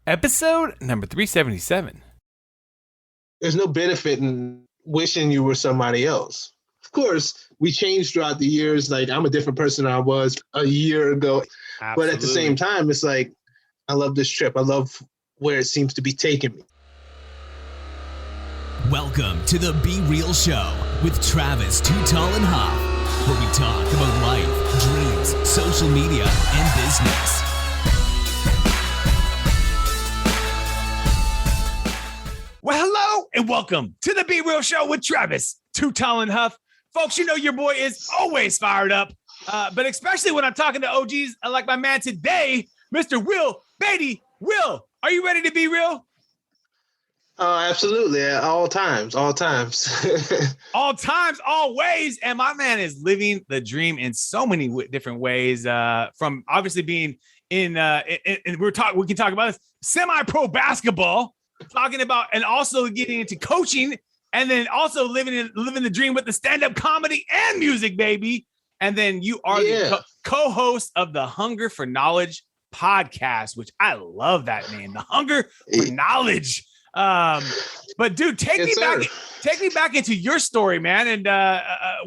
Episode number 377. There's no benefit in wishing you were somebody else. Of course, we changed throughout the years. Like, I'm a different person than I was a year ago. Absolutely. But at the same time, it's like, I love this trip. I love where it seems to be taking me. Welcome to the Be Real Show with Travis, Too Tall and Huff, where we talk about life, dreams, social media, and business. Well, hello and welcome to the Be Real Show with Travis, Too Tall and Huff. Folks, you know your boy is always fired up, but especially when I'm talking to OGs like my man today, Mr. Will Badie. Will, are you ready to be real? Oh, absolutely. At all times. All times, always. And my man is living the dream in so many different ways, from obviously being in we can talk about this semi-pro basketball, talking about, and also getting into coaching, and then also living the dream with the stand-up comedy and music, baby. And then you are the co-host of the Hunger for Knowledge podcast, which I love that name, the Hunger for Knowledge. But dude, take me back into your story, man. And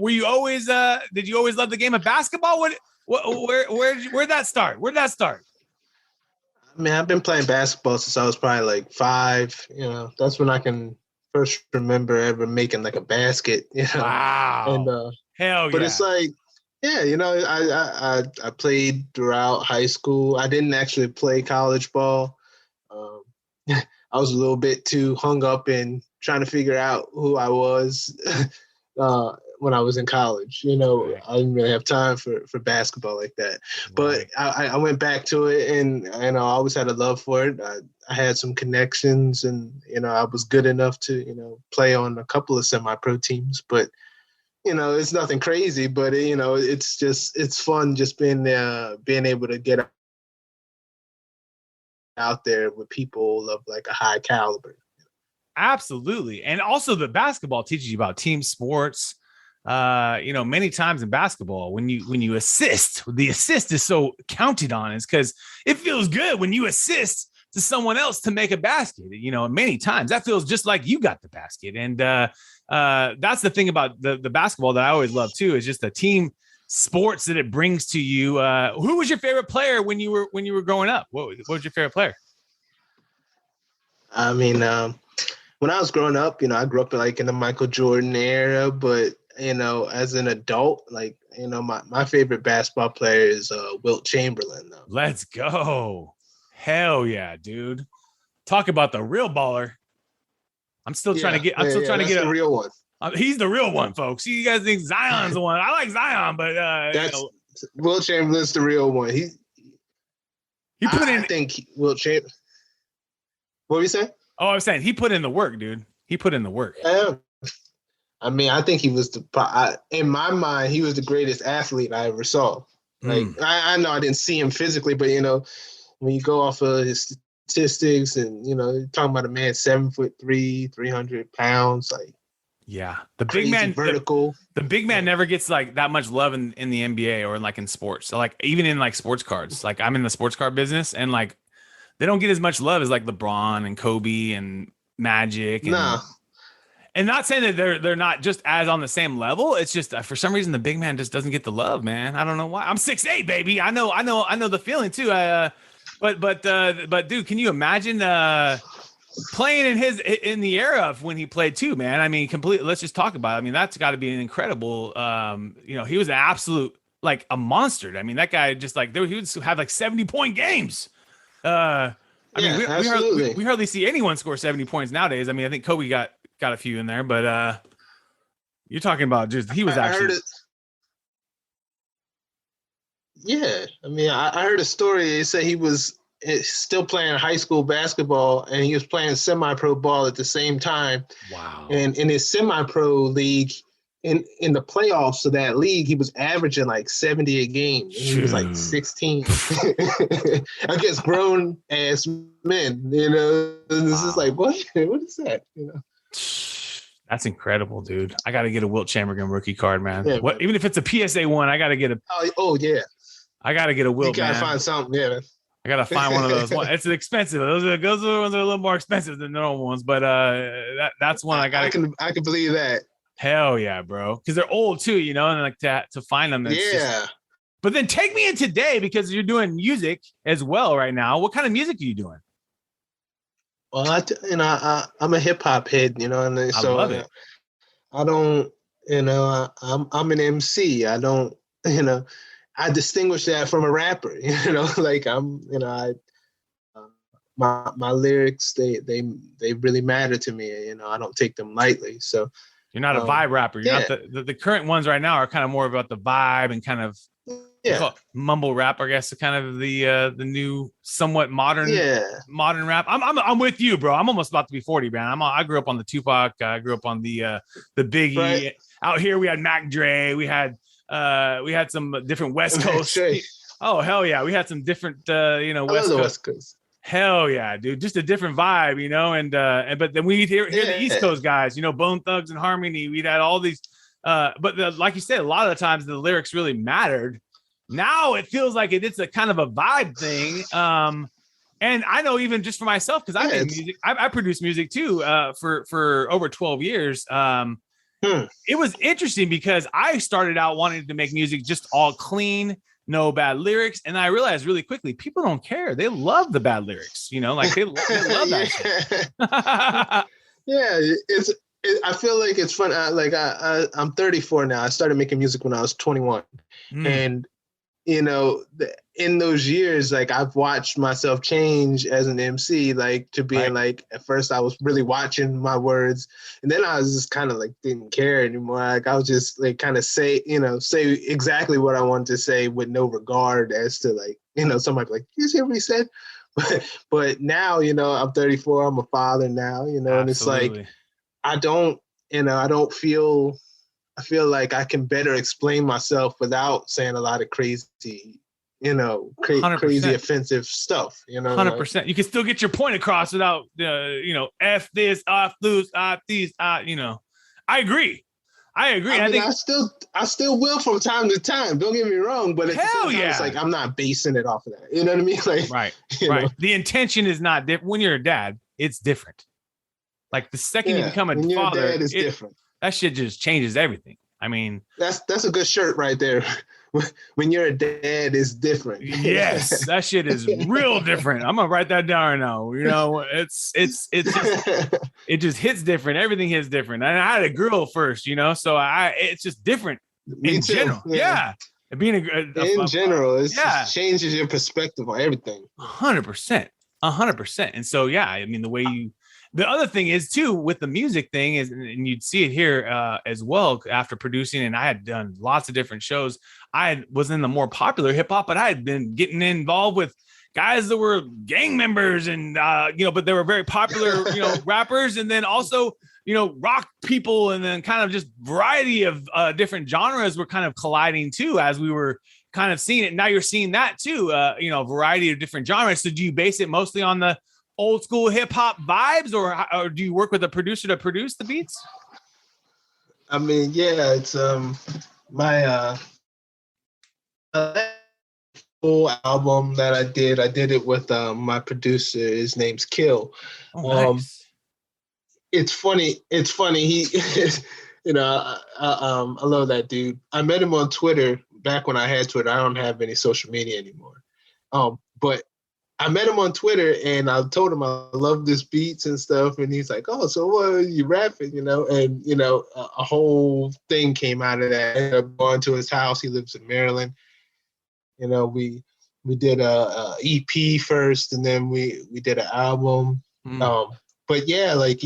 were you always did you always love the game of basketball? Where'd that start? I mean, I've been playing basketball since I was probably like 5. You know, that's when I can first remember ever making like a basket. You know? Wow. And hell yeah. But it's like, yeah, you know, I played throughout high school. I didn't actually play college ball. I was a little bit too hung up in trying to figure out who I was when I was in college. You know, I didn't really have time for basketball like that. But I went back to it, and I always had a love for it. I had some connections, and, you know, I was good enough to, you know, play on a couple of semi-pro teams. But, you know, it's nothing crazy, but, you know, it's fun just being able to get out there with people of like a high caliber. Absolutely. And also the basketball teaches you about team sports. You know, many times in basketball, when you assist, the assist is so counted on, is because it feels good when you assist to someone else to make a basket. You know, many times that feels just like you got the basket. And that's the thing about the basketball that I always love too, is just the team sports that it brings to you. Who was your favorite player when you were growing up? What was your favorite player? I mean, when I was growing up, you know, I grew up like in the Michael Jordan era, but, you know, as an adult, like, you know, my favorite basketball player is Wilt Chamberlain, though. Let's go. Hell yeah, dude. Talk about the real baller. I'm still trying to get the real one. He's the real one, folks. You guys think Zion's the one. I like Zion, but Wilt Chamberlain's the real one. I think Wilt Chamberlain. What were you saying? Oh, I was saying he put in the work, dude. He put in the work. I mean, I think he was in my mind, he was the greatest athlete I ever saw. Like, I know I didn't see him physically, but, you know, when you go off of his statistics, and, you know, you're talking about a man 7'3", 300 pounds, like. Yeah, the big man vertical. The big man never gets like that much love in the NBA or like in sports. So like even in like sports cards, like I'm in the sports card business, and like they don't get as much love as like LeBron and Kobe and Magic. And not saying that they're not just as on the same level. It's just for some reason the big man just doesn't get the love, man. I don't know why. I'm 6'8", baby. I know the feeling too. But dude, can you imagine playing in the era of when he played too, man? I mean, completely. Let's just talk about it. I mean, that's got to be an incredible. You know, he was an absolute like a monster. I mean, that guy just like he would have like 70-point games. I mean, we hardly see anyone score 70 points nowadays. I mean, I think Kobe got a few in there, but you're talking about just he was actually. Yeah, I mean, I heard a story. They said he was still playing high school basketball, and he was playing semi-pro ball at the same time. Wow. And in his semi-pro league, in the playoffs of that league, he was averaging like 70 a game. And he was like 16 against grown ass men, you know. And it's just like, what is that? You know. That's incredible, dude. I got to get a Wilt Chamberlain rookie card, man. Yeah, even if it's a PSA 1, I got to get a. Oh yeah. I got to get a Wilt. You gotta find something, yeah. Man. I gotta find one of those. It's expensive. Those are the ones that are a little more expensive than the normal ones, but that's one I gotta. I can believe that. Hell yeah, bro, because they're old too, you know, and like to find them. Yeah. But then take me in today because you're doing music as well right now. What kind of music are you doing? Well, I'm a hip hop head, you know, and so I love it. I don't, you know, I'm an MC. I don't, you know, I distinguish that from a rapper. You know, like my lyrics they really matter to me. You know, I don't take them lightly. So you're not a vibe rapper. You're not the current ones right now are kind of more about the vibe and kind of mumble rap, I guess, kind of the new somewhat modern rap. I'm with you, bro. I'm almost about to be 40, man. I grew up on the Tupac. I grew up on the Biggie. Right. Out here we had Mac Dre. We had some different West Coast. Oh hell yeah, we had some different West Coast. Hell yeah, dude. Just a different vibe, you know, and but then we hear the East Coast guys, you know, Bone Thugs and Harmony. We'd had all these but like you said, a lot of the times the lyrics really mattered. Now it feels like it's a kind of a vibe thing. And I know even just for myself, because I made music, I produce music too, for over 12 years. It was interesting because I started out wanting to make music just all clean, no bad lyrics. And I realized really quickly, people don't care. They love the bad lyrics, you know, like they love that shit. I feel like it's fun. I'm 34 now. I started making music when I was 21. And, you know, in those years, like I've watched myself change as an MC, like to being like, at first I was really watching my words, and then I was just kind of like didn't care anymore. Like I was just like kind of say exactly what I wanted to say with no regard as to like, you know, somebody like, you see what he said? But now, you know, I'm 34, I'm a father now, you know, and it's like, I feel like I can better explain myself without saying a lot of crazy, you know, crazy offensive stuff, you know. 100%. You can still get your point across without, you know, F this, off these, you know. I agree. I think I still will from time to time. Don't get me wrong, but it's like I'm not basing it off of that. You know what I mean? Like, right. Know? The intention is not different. When you're a dad, it's different. Like the second you become a father, it's different. That shit just changes everything. I mean, that's a good shirt right there. When you're a dad, it's different. Yes, that shit is real different. I'm gonna write that down right now. You know, it's just, it just hits different. Everything hits different. And I had a girl first, you know, so it's just different in general. Yeah. Being in general, it just changes your perspective on everything. 100%. And so, I mean, the other thing is too with the music thing is, and you'd see it here as well after producing, and I had done lots of different shows. I was in the more popular hip hop, but I had been getting involved with guys that were gang members and, you know, but they were very popular, you know, rappers. And then also, you know, rock people, and then kind of just variety of different genres were kind of colliding too, as we were kind of seeing it. Now you're seeing that too, you know, a variety of different genres. So do you base it mostly on the old school hip hop vibes, or do you work with a producer to produce the beats? I mean, it's my full album that I did it with my producer. His name's Kill. Nice. It's funny. He, you know, I love that dude. I met him on Twitter back when I had Twitter. I don't have any social media anymore. But I met him on Twitter and I told him I love this beats and stuff. And he's like, oh, so what are you rapping, you know? And, you know, a whole thing came out of that. I ended up going to his house. He lives in Maryland. You know, we did a EP first, and then we did an album. But like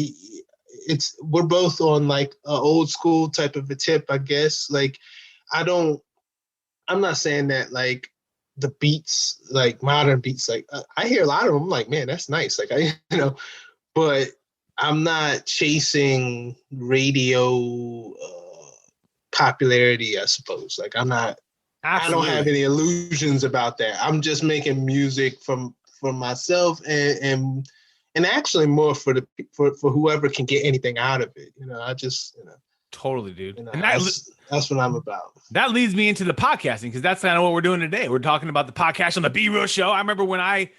we're both on like an old school type of a tip, I guess. Like I'm not saying that like the beats, like modern beats, like I hear a lot of them, I'm like, man, that's nice. Like you know, but I'm not chasing radio popularity, I suppose. Like I'm not, Absolutely. I don't have any illusions about that. I'm just making music for myself and actually more for whoever can get anything out of it. You know, I just, you know. Totally, dude. You know, And that's what I'm about. that leads me into the podcasting, because that's kind of what we're doing today. We're talking about the podcast on the Be Real Show. I remember when I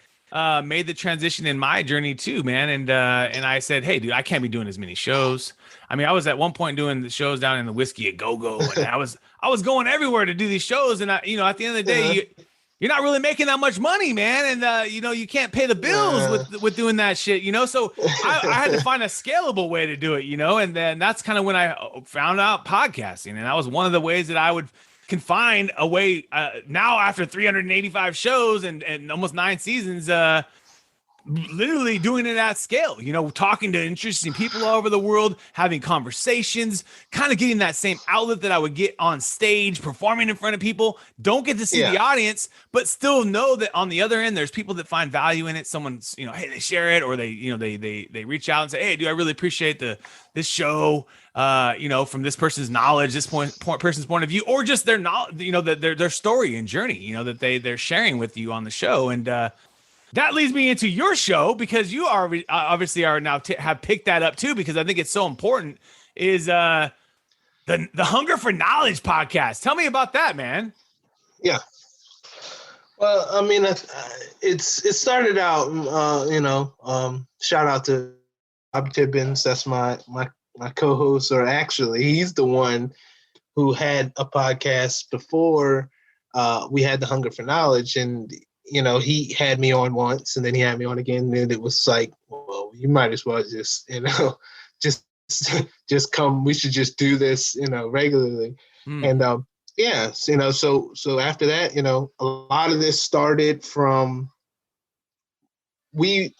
made the transition in my journey too, man. And I said, hey, dude, I can't be doing as many shows. I mean, I was at one point doing the shows down in the Whiskey at Go-Go, and I was going everywhere to do these shows. And at the end of the day, you're not really making that much money, man. And, you can't pay the bills with doing that shit, So I had to find a scalable way to do it, and then that's kind of when I found out podcasting. And that was one of the ways that I can find a way now after 385 shows and almost 9 seasons, literally doing it at scale, talking to interesting people all over the world, having conversations, kind of getting that same outlet that I would get on stage, performing in front of people. Don't get to see the audience, but still know that on the other end, there's people that find value in it. Someone's, hey, they share it, or they reach out and say, hey, dude, I really appreciate this show, from this person's knowledge, this person's point of view, or just their knowledge, their story and journey, that they're sharing with you on the show. And, that leads me into your show, because you are obviously are now have picked that up too, because I think it's so important, is the Hunger for Knowledge podcast. Tell me about that, man. Yeah. Well, I mean, it started out, shout out to Bob Tibbins. That's my co-host, or actually he's the one who had a podcast before we had the Hunger for Knowledge. And he had me on once, and then he had me on again, and it was like, well, you might as well just come. We should just do this, regularly. And so after that, a lot of this started from I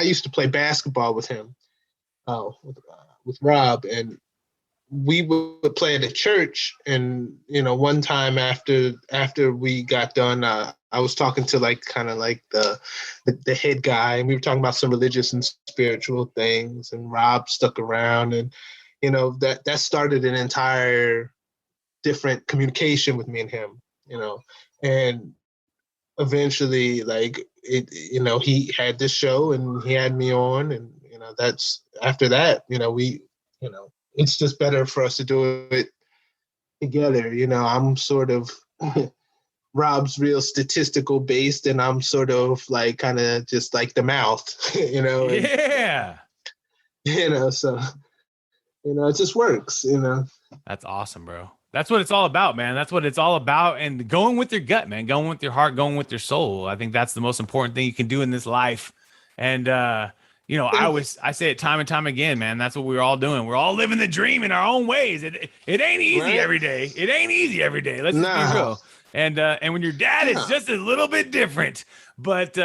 used to play basketball with him, with Rob, and we would play at a church. And one time after we got done, I was talking to the head guy, and we were talking about some religious and spiritual things, and Rob stuck around, and that started an entire different communication with me and him, and eventually he had this show and he had me on, and that's after that, it's just better for us to do it together. I'm sort of Rob's real statistical based, and I'm sort of kind of just like the mouth, Yeah. So, it just works, That's awesome, bro. That's what it's all about, man. That's what it's all about. And going with your gut, man, going with your heart, going with your soul. I think that's the most important thing you can do in this life. And, I say it time and time again, man. That's what we're all doing. We're all living the dream in our own ways. It ain't easy every day. It ain't easy every day. Let's just be real. And when your dad, it's just a little bit different, but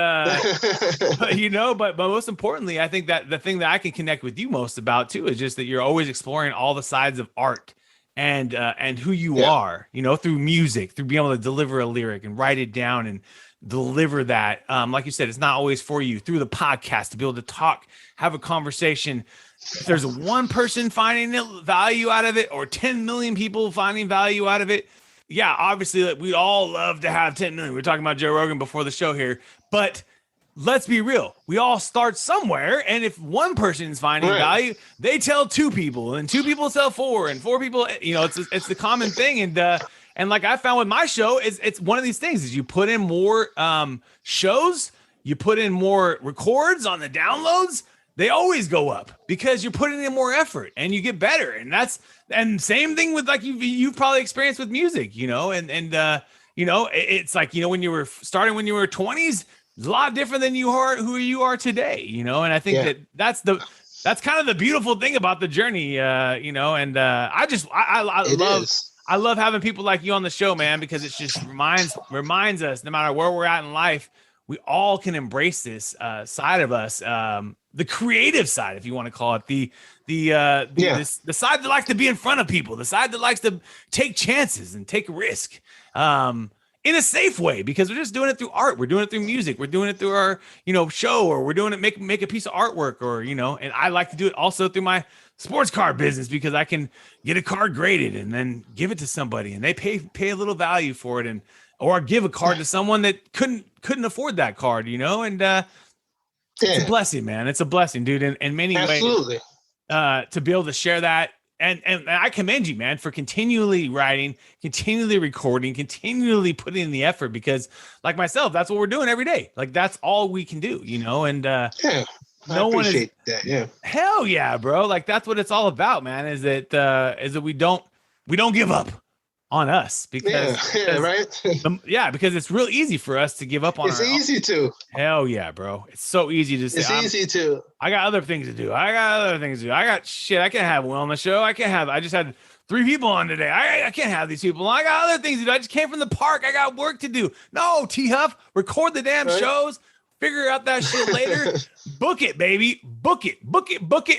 most importantly, I think that the thing that I can connect with you most about too is just that you're always exploring all the sides of art and who you are, through music, through being able to deliver a lyric and write it down and deliver that. Like you said, it's not always for you. Through the podcast, to be able to talk, have a conversation. If there's one person finding value out of it, or 10 million people finding value out of it, yeah, obviously we'd all love to have 10 million. We were talking about Joe Rogan before the show here, but let's be real. We all start somewhere. And if one person is finding value, they tell 2 people, and 2 people tell 4, and 4 people, it's the common thing. And like I found with my show, it's one of these things is you put in more shows, you put in more records on the downloads, they always go up because you're putting in more effort and you get better. And same thing with you've probably experienced with music, it's like, when you were starting, when you were 20s, it's a lot different than who you are today, and I think that's kind of the beautiful thing about the journey, I love having people like you on the show, man, because it just reminds us, no matter where we're at in life, we all can embrace this side of us, the creative side, if you want to call it, the side that likes to be in front of people, the side that likes to take chances and take risk in a safe way, because we're just doing it through art. We're doing it through music. We're doing it through our, show, or we're doing it, make a piece of artwork, or, and I like to do it also through my sports car business, because I can get a car graded and then give it to somebody and they pay a little value for it, or give a card to someone that couldn't afford that card, and it's a blessing, man. It's a blessing, dude. In many ways, to be able to share that and I commend you, man, for continually writing, continually recording, continually putting in the effort, because like myself, that's what we're doing every day. Like that's all we can do, and Yeah, I no one is appreciate that. Yeah. hell yeah, bro. Like that's what it's all about, man, is that we don't give up on us because right. because it's real easy for us to give up on It's easy to. Hell yeah, bro. It's so easy to say. It's easy to. I got other things to do. I got shit. I can't have Will on the show. I just had 3 people on today. I can't have these people on. I got other things to do. I just came from the park. I got work to do. No, T-Huff, record the damn shows. Figure out that shit later. Book it, baby. Book it.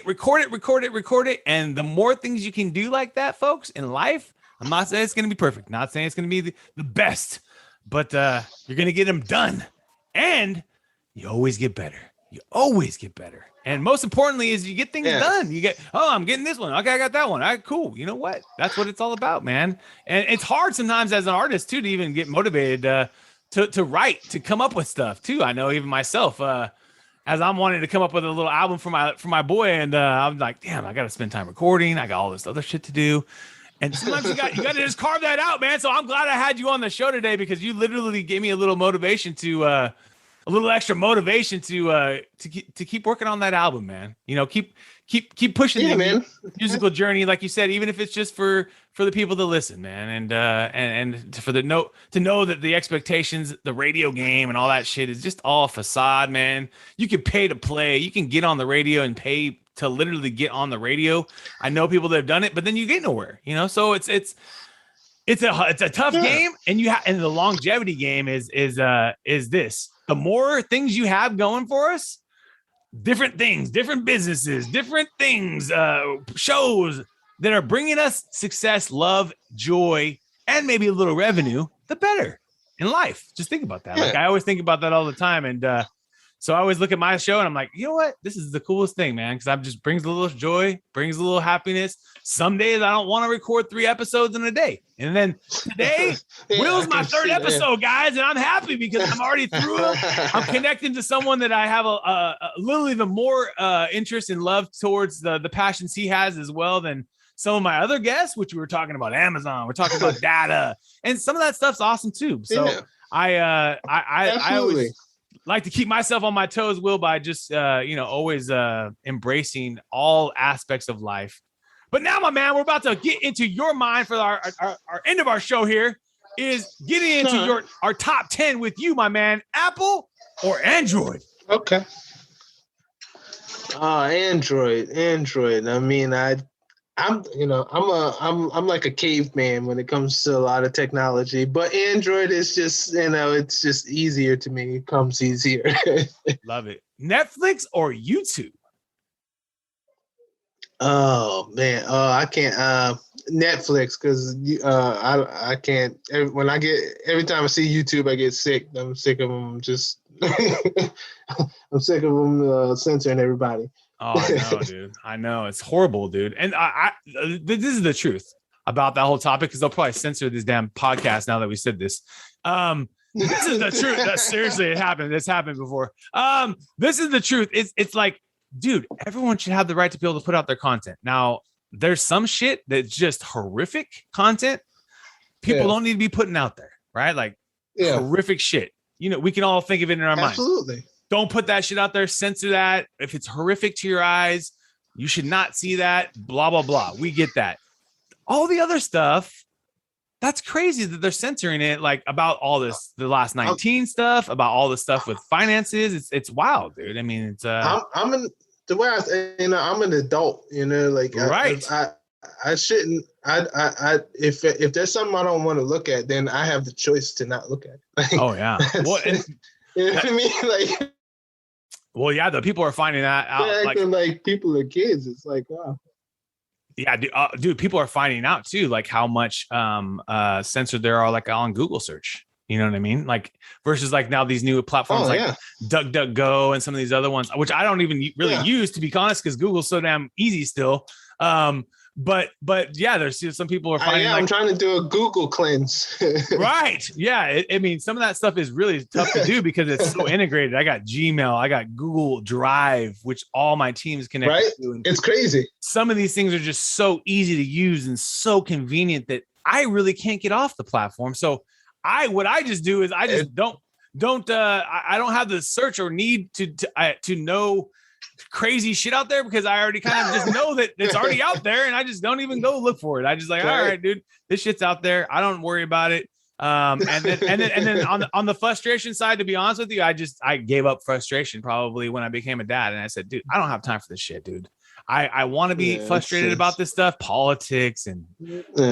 Record it. And the more things you can do like that, folks, in life, I'm not saying it's going to be perfect. Not saying it's going to be the best, but you're going to get them done. And you always get better. And most importantly is you get things done. You get, I'm getting this one. Okay, I got that one. All right, cool. You know what? That's what it's all about, man. And it's hard sometimes as an artist too to even get motivated to write, to come up with stuff too. I know even myself, as I'm wanting to come up with a little album for my boy, and I'm like, damn, I got to spend time recording. I got all this other shit to do. And sometimes you got to just carve that out, man. So I'm glad I had you on the show today, because you literally gave me a little motivation a little extra motivation to keep working on that album, man. Keep pushing the musical journey, like you said, even if it's just for the people to listen, man, and for to know that the expectations, the radio game, and all that shit is just all facade, man. You can pay to play, you can get on the radio and pay to literally get on the radio. I know people that have done it, but then you get nowhere, So it's a tough game, and and the longevity game is this. The more things you have going for us, different things, different businesses, different things, shows that are bringing us success, love, joy, and maybe a little revenue, the better in life. Just think about that. Like I always think about that all the time. And so I always look at my show and I'm like, you know what? This is the coolest thing, man. Because it just brings a little joy, brings a little happiness. Some days I don't want to record 3 episodes in a day. And then today, Will's my 3rd episode, guys. And I'm happy because I'm already through them. I'm connecting to someone that I have a literally the more interest and love towards the passions he has as well than some of my other guests, which we were talking about Amazon. We're talking about data. And some of that stuff's awesome too. So I always like to keep myself on my toes, Will, by just, always embracing all aspects of life. But now, my man, we're about to get into your mind for our end of our show here, is getting into our top 10 with you, my man. Apple or Android? Okay. Android. I mean, I'm like a caveman when it comes to a lot of technology, but Android is just, it's just easier to me. It comes easier. Love it. Netflix or YouTube? Oh man. I can't, Netflix. Cause I can't, every time I see YouTube, I get sick. I'm sick of them. I'm sick of them censoring everybody. Oh, I know, dude. I know. It's horrible, dude. And this is the truth about that whole topic, because they'll probably censor this damn podcast now that we said this. This is the truth. Seriously, it happened. It's happened before. This is the truth. It's like, dude, everyone should have the right to be able to put out their content. Now, there's some shit that's just horrific content people don't need to be putting out there, right? Like horrific shit. We can all think of it in our minds. Absolutely. Don't put that shit out there. Censor that. If it's horrific to your eyes, you should not see that. Blah, blah, blah. We get that. All the other stuff, that's crazy that they're censoring it. Like about all this, the last 19 stuff, about all the stuff with finances. It's wild, dude. I mean, it's I'm an adult. Right. I shouldn't. If there's something I don't want to look at, then I have the choice to not look at it. Oh yeah. Well, you know what I mean? Like. Well, yeah, the people are finding that out. Acting like people are kids. It's like, wow. Yeah, dude, people are finding out too, like how much censored there are, like on Google search. You know what I mean? Like versus like now these new platforms DuckDuckGo and some of these other ones, which I don't even really use, to be honest, because Google's so damn easy still. but yeah, there's some people are finding I'm trying to do a Google cleanse. right. Yeah. I mean, some of that stuff is really tough to do because it's so integrated. I got Gmail, I got Google Drive, which all my teams connect to. And it's crazy. Some of these things are just so easy to use and so convenient that I really can't get off the platform. So what I just do is I just I don't have the search or need to know crazy shit out there because I already kind of just know that it's already out there and I just don't even go look for it. I just like, all right, dude, this shit's out there. I don't worry about it. And then on the frustration side, to be honest with you, I gave up frustration probably when I became a dad. And I said, dude, I don't have time for this shit, dude. I want to be frustrated about this stuff, politics and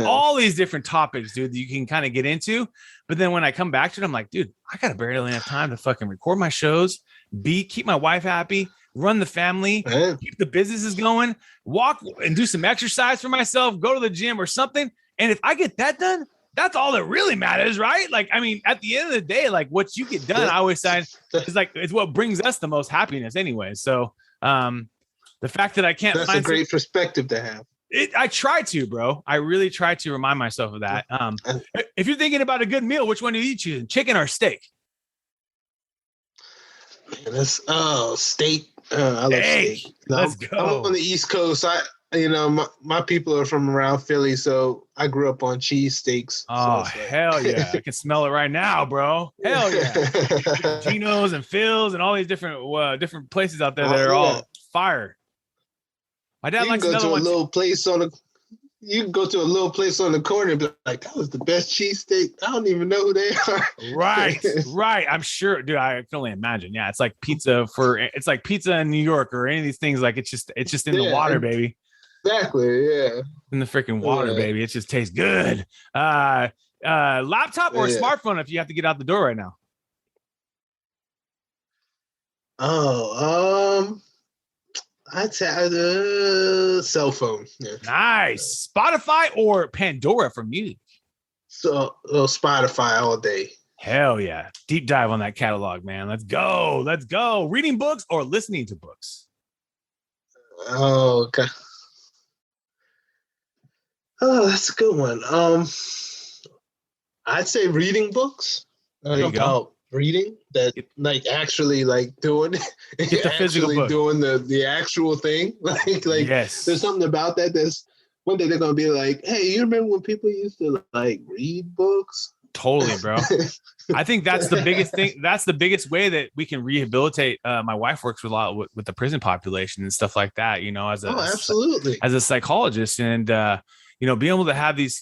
all these different topics, dude, that you can kind of get into. But then when I come back to it, I'm like, dude, I got to barely have time to fucking record my shows, keep my wife happy, run the family, keep the businesses going, walk and do some exercise for myself, go to the gym or something. And if I get that done, that's all that really matters, right? Like, I mean, at the end of the day, like what you get done, I always say is like, it's what brings us the most happiness anyway. So, the fact that I can't that's a great perspective to have. I try to, bro. I really try to remind myself of that. If you're thinking about a good meal, which one do you choose, chicken or steak? Man, that's steak. I love steak. Let's go. I'm on the East Coast. My people are from around Philly, so I grew up on cheese steaks. Oh, hell yeah. I can smell it right now, bro. Hell yeah. Geno's and Phil's and all these different places out there that are all fire. My dad likes another one. You can go to a little place on the corner and be like, that was the best cheesesteak. I don't even know who they are. Right. I'm sure, dude, I can only imagine. Yeah. It's like pizza in New York or any of these things. Like it's just in the water, baby. Exactly. Yeah. In the freaking water, baby. It just tastes good. Laptop or smartphone if you have to get out the door right now? I'd say cell phone. Yeah. Nice. Spotify or Pandora for music? So Spotify all day. Hell yeah. Deep dive on that catalog, man. Let's go. Reading books or listening to books? Oh, okay. Oh, that's a good one. I'd say reading books. Reading that, like actually like doing get the physical book. Doing the actual thing. Like yes. There's something about that that's one day they're gonna be like, hey, you remember when people used to like read books? Totally, bro. I think that's the biggest thing. That's the biggest way that we can rehabilitate. My wife works with a lot with the prison population and stuff like that, absolutely. As a psychologist and, being able to have these,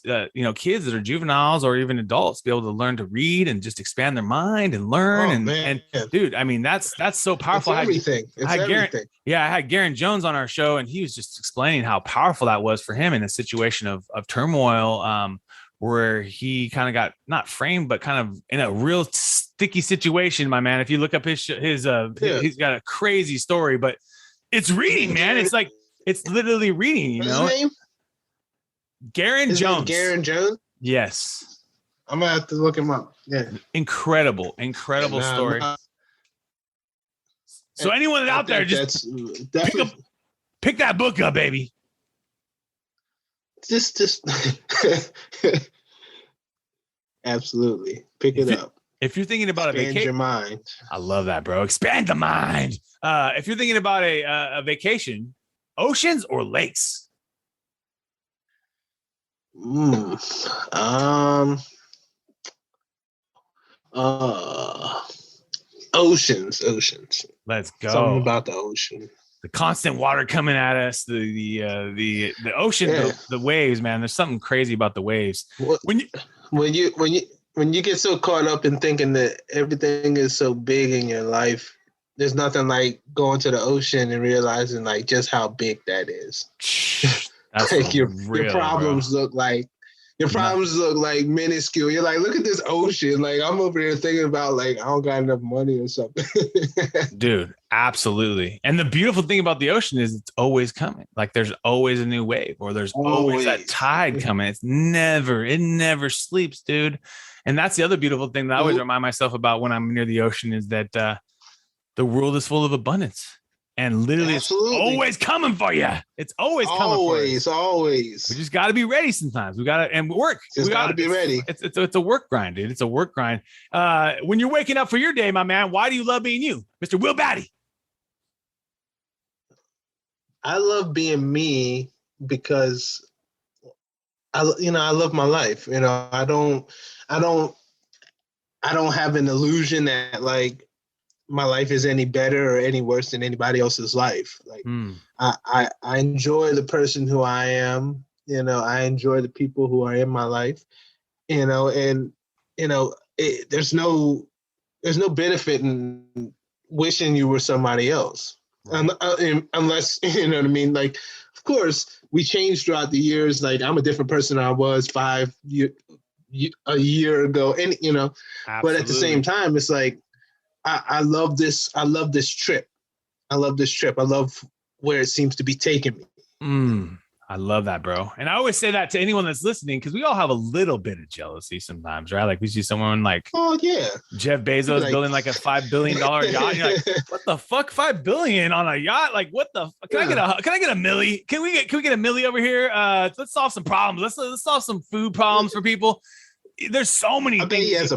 kids that are juveniles or even adults be able to learn to read and just expand their mind and learn. And dude, I mean, that's so powerful. It's everything. I had Garen Jones on our show and he was just explaining how powerful that was for him in a situation of turmoil, where he kind of got not framed, but kind of in a real sticky situation, my man. If you look up his he's got a crazy story, but it's reading, man. It's like, it's literally reading, What's his name? Garen Jones. Garen Jones? Yes. I'm going to have to look him up. Yeah. Incredible story. So anyone out there, just pick that book up, baby. Just absolutely pick it up. If you're thinking about expand your mind, I love that, bro. Expand the mind. If you're thinking about a vacation, oceans or lakes? Oceans. Let's go. Something about the ocean. The constant water coming at us, the ocean, the waves, man. There's something crazy about the waves. When you get so caught up in thinking that everything is so big in your life, there's nothing like going to the ocean and realizing like just how big that is. That's like your problems look like minuscule. You're like, look at this ocean. Like I'm over here thinking about like I don't got enough money or something. Dude, absolutely. And the beautiful thing about the ocean is it's always coming. Like there's always a new wave or there's always that tide coming. It never sleeps, dude. And that's the other beautiful thing that I always remind myself about when I'm near the ocean is that the world is full of abundance. And literally, Absolutely. it's always coming for you. It's always coming for us. Always. We just got to be ready sometimes. We got to, and work. Just we got to be ready. It's a work grind, dude. It's a work grind. When you're waking up for your day, my man, why do you love being you? Mr. Will Badie? I love being me because I love my life. I don't have an illusion that like my life is any better or any worse than anybody else's life. Like I enjoy the person who I am. I enjoy the people who are in my life. There's no benefit in wishing you were somebody else, unless you know what I mean. Like, of course, we change throughout the years. Like, I'm a different person than I was a year ago, and but at the same time, it's like I love this. I love this trip. I love where it seems to be taking me. I love that, bro. And I always say that to anyone that's listening, because we all have a little bit of jealousy sometimes, right? Like we see someone like, oh yeah, Jeff Bezos building like a $5 billion yacht. You're like, what the fuck, $5 billion on a yacht? Like, what the? Can I get a milli? Can we get a milli over here? Let's solve some problems. Let's solve some food problems for people. There's so many things.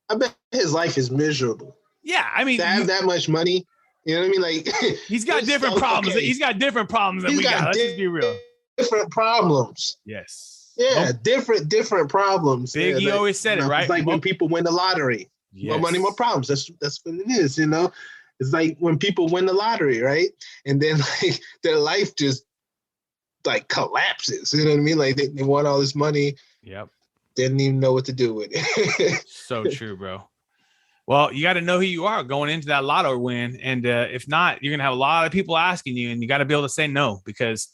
I bet his life is miserable. Yeah, I mean, to have that much money. You know what I mean? Like he's got different problems. Okay. He's got different problems than we got. Let's just be real. Different problems. Yes. Yeah, different problems. Biggie always said it, right? It's like when people win the lottery. Yes. More money, more problems. That's what it is, It's like when people win the lottery, right? And then like their life just like collapses. You know what I mean? Like they won all this money. Yep. Didn't even know what to do with it. So true, bro. Well, you got to know who you are going into that lotto win. And if not, you're going to have a lot of people asking you, and you got to be able to say no, because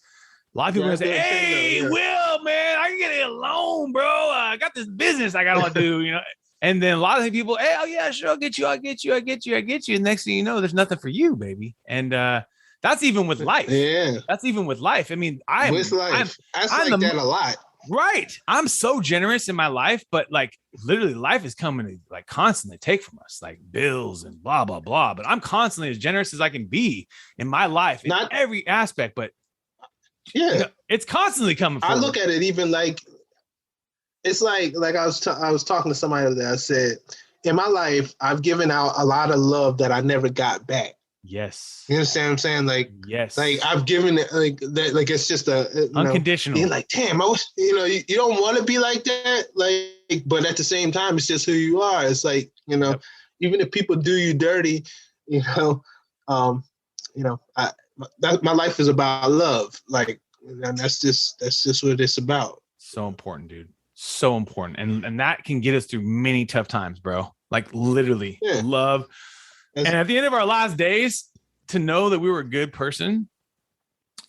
a lot of people are going to say, hey, Will, man, I can get a loan, bro. I got this business I got to do, And then a lot of people, hey, oh, yeah, sure, I'll get you. And next thing you know, there's nothing for you, baby. And that's even with life. Yeah. That's even with life. I mean, I like that a lot. Right. I'm so generous in my life, but like literally life is coming to like constantly take from us, like bills and blah, blah, blah. But I'm constantly as generous as I can be in my life, in every aspect. But yeah, it's constantly coming forward. I look at it even like, it's like I was talking to somebody that I said, in my life, I've given out a lot of love that I never got back. Yes. You understand what I'm saying? Like, yes. Like I've given it like that. Like it's just unconditional. Being like, damn, I wish, you don't want to be like that. Like, but at the same time, it's just who you are. It's like, even if people do you dirty, my life is about love. Like, and that's just what it's about. So important, dude. So important. And that can get us through many tough times, bro. Like literally love. And at the end of our last days, to know that we were a good person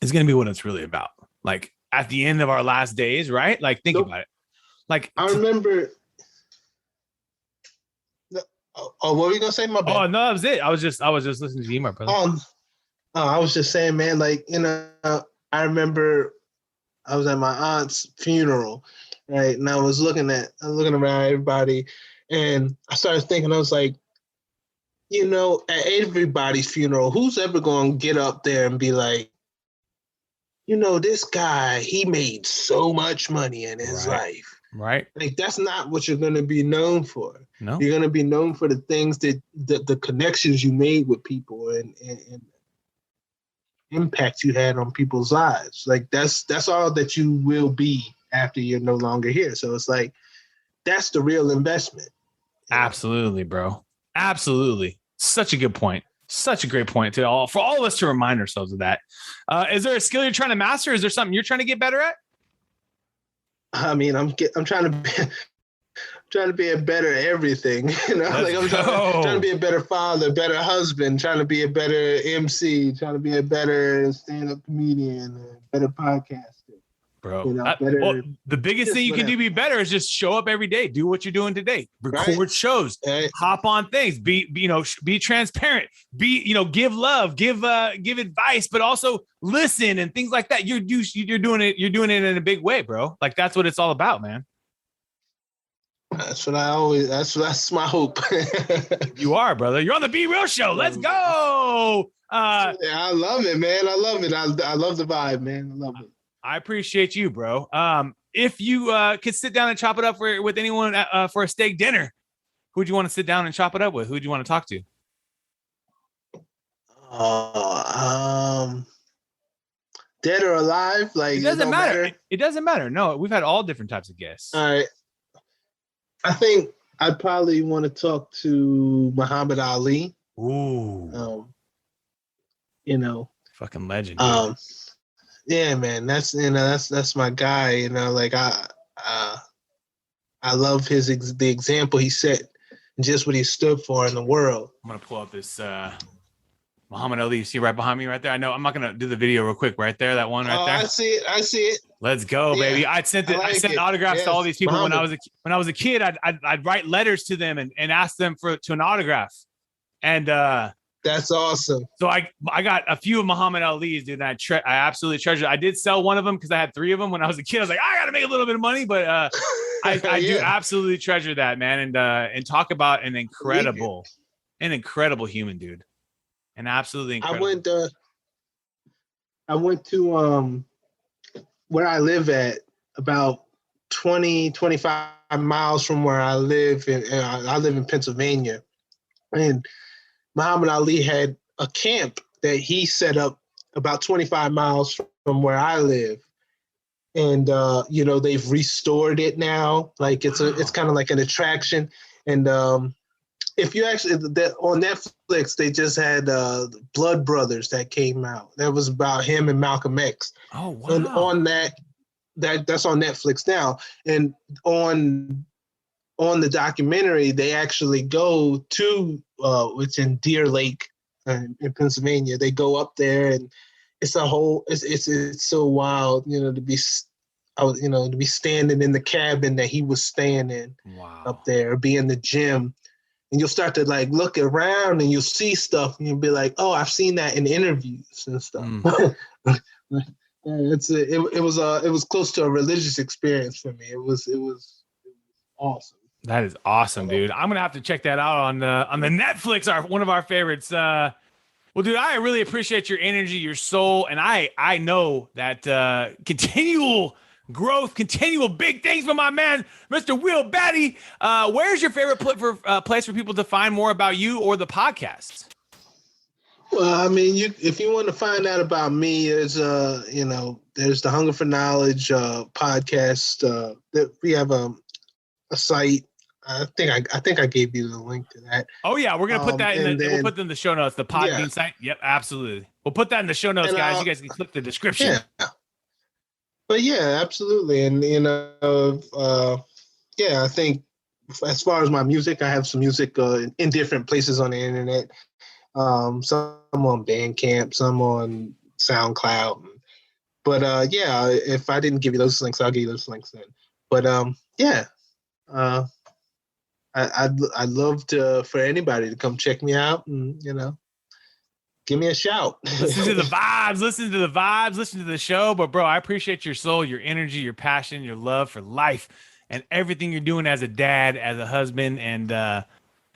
is going to be what it's really about. Like at the end of our last days, right? Like think about it. Like I remember. Oh, what were you gonna say? My bad. Oh no, that was it. I was just listening to you, my brother. I was just saying, man. Like I remember I was at my aunt's funeral, right? And I was looking around everybody, and I started thinking. I was like, at everybody's funeral, who's ever going to get up there and be like, this guy, he made so much money in his life. Right. Like, that's not what you're going to be known for. No. You're going to be known for the things that the connections you made with people and impact you had on people's lives. Like, that's all that you will be after you're no longer here. So it's like, that's the real investment. Absolutely, bro. Absolutely. Such a good point. Such a great point for all of us to remind ourselves of that. Is there a skill you're trying to master? Is there something you're trying to get better at? I mean, I'm trying to be a better everything. Like I'm trying to be a better father, better husband, trying to be a better MC, trying to be a better stand-up comedian, a better podcaster. Bro, the biggest thing you can do to be better is just show up every day. Do what you're doing today. Record shows. Hop on things. Be transparent. Give love. Give advice, but also listen and things like that. You're doing it. You're doing it in a big way, bro. Like that's what it's all about, man. That's my hope. You are, brother. You're on the Be Real Show. Let's go. Uh, Yeah, I love it, man. I love it. I love the vibe, man. I love it. I appreciate you, bro. If you could sit down and chop it up with anyone for a steak dinner, who would you want to sit down and chop it up with? Who would you want to talk to? Dead or alive? Like It doesn't don't matter. It doesn't matter. No, we've had all different types of guests. All right. I think I'd probably want to talk to Muhammad Ali. Ooh. Fucking legend. Yeah, man. That's my guy. Like I love the example he set and just what he stood for in the world. I'm gonna pull up this Muhammad Ali. You see right behind me right there? I know I'm not gonna do the video real quick right there. That one right there. I see it. Let's go, baby. I sent autographs to all these people Muhammad. when I was a kid. I'd write letters to them and ask them to an autograph. And that's awesome. So I got a few of Muhammad Ali's, dude. And I absolutely treasure it. I did sell one of them because I had 3 of them when I was a kid. I was like, I got to make a little bit of money, but I do absolutely treasure that, man. And talk about an incredible human, dude. An absolutely incredible. I went to where I live at, about 25 miles from where I live, and I live in Pennsylvania. And Muhammad Ali had a camp that he set up about 25 miles from where I live. And they've restored it now. Like it's kind of like an attraction. And if you actually on Netflix, they just had Blood Brothers that came out. That was about him and Malcolm X. Oh wow! And on that's on Netflix now. And on the documentary, they actually go to it's in Deer Lake in Pennsylvania. They go up there, and it's so wild, to be standing in the cabin that he was staying in. Wow. Up there, or be in the gym. And you'll start to like look around and you'll see stuff and you'll be like, oh, I've seen that in interviews and stuff. It was close to a religious experience for me. It was awesome. That is awesome, dude. I'm gonna have to check that out on the Netflix, one of our favorites. Well, dude, I really appreciate your energy, your soul, and I know that continual growth, continual big things from my man, Mr. Will Badie. Where's your favorite place for people to find more about you or the podcast? Well, I mean, if you want to find out about me, there's there's the Hunger for Knowledge podcast. That we have a site. I think I gave you the link to that. Oh yeah, we're gonna put that we'll put them in the show notes. The Podbean site. Yep, absolutely. We'll put that in the show notes, guys. You guys can click the description. Yeah. But yeah, absolutely. And, I think as far as my music, I have some music in different places on the internet. Some on Bandcamp, some on SoundCloud. But if I didn't give you those links, I'll give you those links then. But I'd love for anybody to come check me out and, give me a shout. Listen to the vibes, listen to the show. But bro, I appreciate your soul, your energy, your passion, your love for life, and everything you're doing as a dad, as a husband, and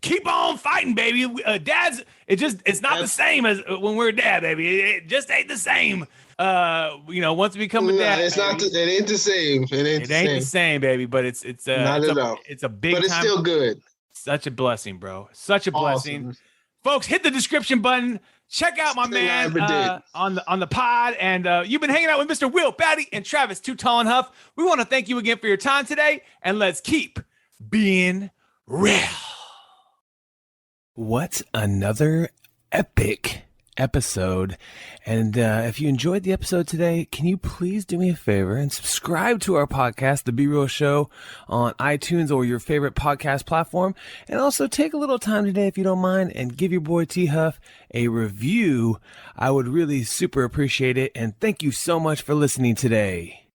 keep on fighting, baby. Dads, it's not the same as when we're a dad, baby. It just ain't the same. Once we become a dad, it's not. It ain't the same. It ain't the same, baby. But it's not at all. It's a big. But it's still good. Such a blessing, bro. Such a blessing. Folks, hit the description button. Check out my man on the pod. And you've been hanging out with Mr. Will Badie and Travis Too Tall and Huff. We want to thank you again for your time today. And let's keep being real. What another epic episode. And if you enjoyed the episode today, can you please do me a favor and subscribe to our podcast, The Be Real Show, on iTunes or your favorite podcast platform. And also take a little time today, if you don't mind, and give your boy T Huff a review. I would really super appreciate it. And thank you so much for listening today.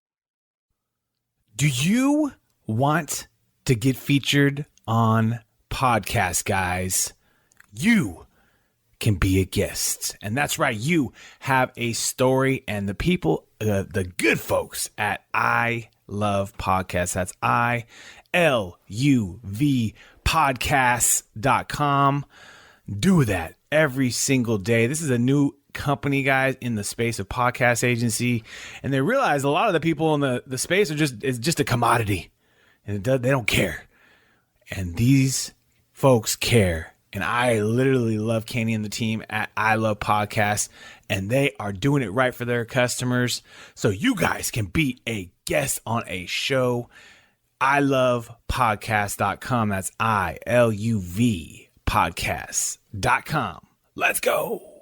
Do you want to get featured on podcasts, guys? You can be a guest. And that's right. You have a story, and the people, the good folks at I Love Podcasts. That's ILUV podcasts.com. Do that. every single day. This is a new company, guys, in the space of podcast agency, and they realize a lot of the people in the space it's just a commodity, and they don't care. And these folks care. And I literally love Kenny and the team at I Love Podcasts, and they are doing it right for their customers. So you guys can be a guest on a show. ilovepodcast.com. That's ILUV podcast.com. Let's go.